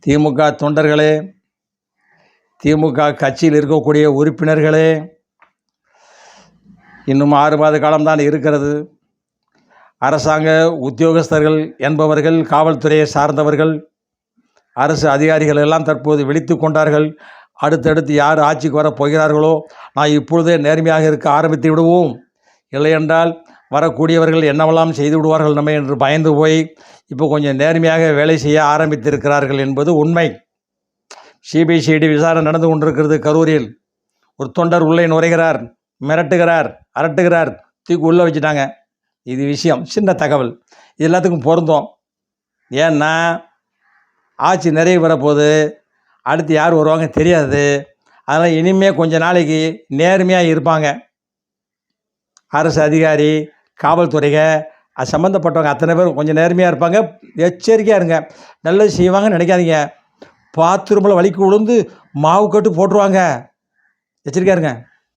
திமுக தொண்டர்களே, திமுக கட்சியில் இருக்கக்கூடிய உறுப்பினர்களே, இன்னும் 6 மாத காலம்தான் இருக்கிறது. அரசாங்க உத்தியோகஸ்தர்கள் என்பவர்கள், காவல்துறையை சார்ந்தவர்கள், அரசு அதிகாரிகள் எல்லாம் தற்போது விழித்து கொண்டார்கள். அடுத்தடுத்து யார் ஆட்சிக்கு வரப் போகிறார்களோ, நான் இப்பொழுதே நேர்மையாக இருக்க ஆரம்பித்து விடுவோம், இல்லையென்றால் வரக்கூடியவர்கள் என்னவெல்லாம் செய்து விடுவார்கள் நம்ம என்று பயந்து போய் இப்போ கொஞ்சம் நேர்மையாக வேலை செய்ய ஆரம்பித்திருக்கிறார்கள் என்பது உண்மை. சிபிசிஐடி விசாரணை நடந்து கொண்டிருக்கிறது. கரூரில் ஒரு தொண்டர் உள்ளே நுழைகிறார், மிரட்டுகிறார், அரட்டுகிறார், தூக்கி உள்ளே வச்சுட்டாங்க. இது விஷயம், சின்ன தகவல், இது எல்லாத்துக்கும் பொருந்தும். ஏன்னா ஆட்சி நிறைவு வரப்போகுது, அடுத்து யார் வருவாங்க தெரியாது. அதனால் இனிமேல் கொஞ்ச நாளைக்கு நேர்மையாக இருப்பாங்க. அரசு அதிகாரி, காவல்துறைக, அது சம்மந்தப்பட்டவங்க அத்தனை பேர் கொஞ்சம் நேர்மையாக இருப்பாங்க. எச்சரிக்கையாக இருங்க. நல்லது செய்வாங்கன்னு நினைக்காதீங்க. பாத்ரூமில் வலிக்கு விழுந்து மாவு கட்டு போட்டுருவாங்க. எச்சரிக்கையாக இருங்க.